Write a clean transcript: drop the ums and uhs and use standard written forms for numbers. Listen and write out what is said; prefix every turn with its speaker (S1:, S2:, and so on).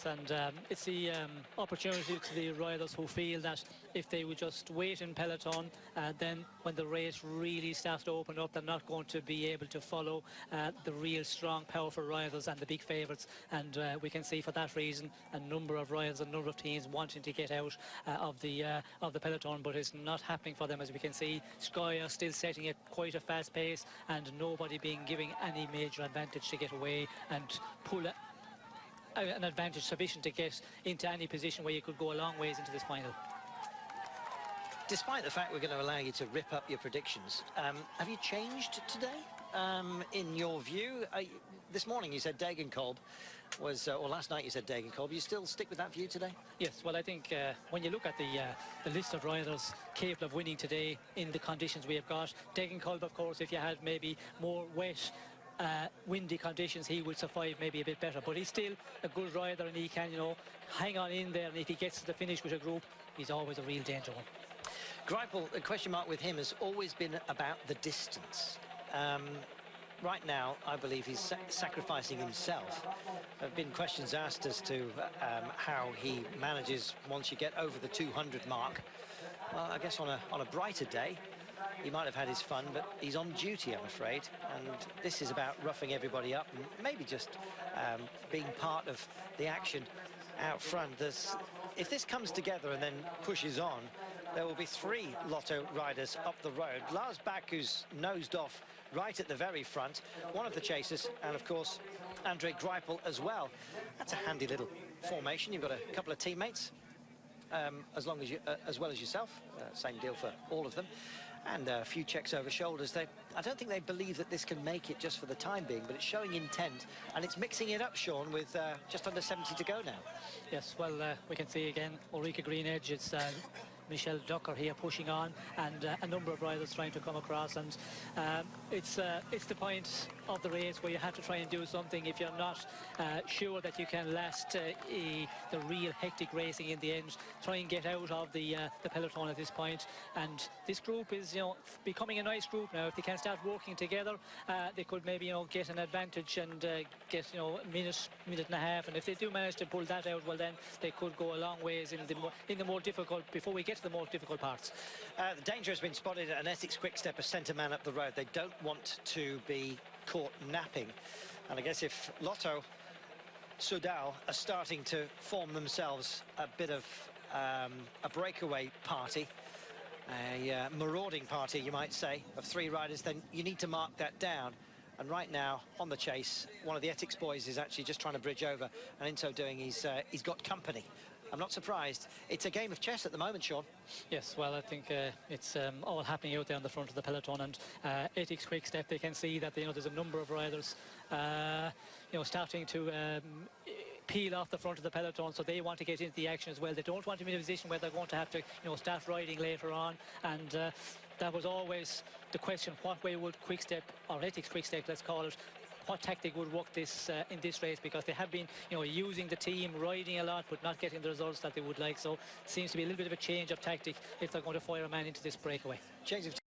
S1: Yes, and it's the opportunity to the riders who feel that if they would just wait in peloton, then when the race really starts to open up, they're not going to be able to follow the real strong, powerful riders and the big favourites. And we can see for that reason a number of riders, a number of teams wanting to get out of the peloton, but it's not happening for them. As we can see, Sky are still setting at quite a fast pace, and nobody being giving any major advantage to get away and pull an advantage sufficient to get into any position where you could go a long ways into this final.
S2: Despite the fact we're going to allow you to rip up your predictions, have you changed today in your view? This morning you said Degenkolb was, or last night you said Degenkolb. You still stick with that view today?
S1: Yes, well, I think when you look at the list of riders capable of winning today in the conditions we have got, Degenkolb, of course, if you had maybe more wet, windy conditions, he will survive maybe a bit better, but he's still a good rider, and he can, you know, hang on in there, and if he gets to the finish with a group, he's always a real danger one.
S2: Greipel, the question mark with him has always been about the distance. Right now, I believe he's sacrificing himself. There have been questions asked as to how he manages once you get over the 200 mark. Well, I guess on a brighter day, he might have had his fun, but he's on duty, I'm afraid. And this is about roughing everybody up and maybe just being part of the action out front. If this comes together and then pushes on, there will be 3 Lotto riders up the road. Lars Bak, who's nosed off right at the very front, one of the chasers, and of course Andre Greipel as well. That's a handy little formation. You've got a couple of teammates as well as yourself. Same deal for all of them. And a few checks over shoulders. I don't think they believe that this can make it just for the time being, but it's showing intent, and it's mixing it up, Sean, with just under 70 to go now.
S1: Yes, well, we can see again Ulrika Greenedge. It's Michelle Ducker here pushing on, and a number of riders trying to come across, and it's the point of the race where you have to try and do something. If you're not sure that you can last the real hectic racing in the end, try and get out of the peloton at this point. And this group is, you know, becoming a nice group now. If they can start working together, they could maybe, you know, get an advantage and get, you know, a minute and a half. And if they do manage to pull that out, well, then they could go a long ways in the more difficult, before we get to the more difficult parts.
S2: The danger has been spotted at an Essex Quick-Step, a centre man up the road. They don't want to be caught napping, and I guess if Lotto Soudal are starting to form themselves a bit of a breakaway party, a marauding party, you might say, of 3 riders, then you need to mark that down. And right now, on the chase, one of the Essex boys is actually just trying to bridge over, and in so doing, he's got company. I'm not surprised. It's a game of chess at the moment, Sean.
S1: Yes, well, I think it's all happening out there on the front of the peloton, and Essex Quick-Step, they can see that, you know, there's a number of riders you know, starting to peel off the front of the peloton, so they want to get into the action as well. They don't want to be in a position where they're going to have to, you know, start riding later on, and that was always the question: what way would Quick-Step, or Essex Quick-Step, let's call it, what tactic would work this in this race, because they have been, you know, using the team, riding a lot, but not getting the results that they would like. So it seems to be a little bit of a change of tactic if they're going to fire a man into this breakaway.
S2: Change of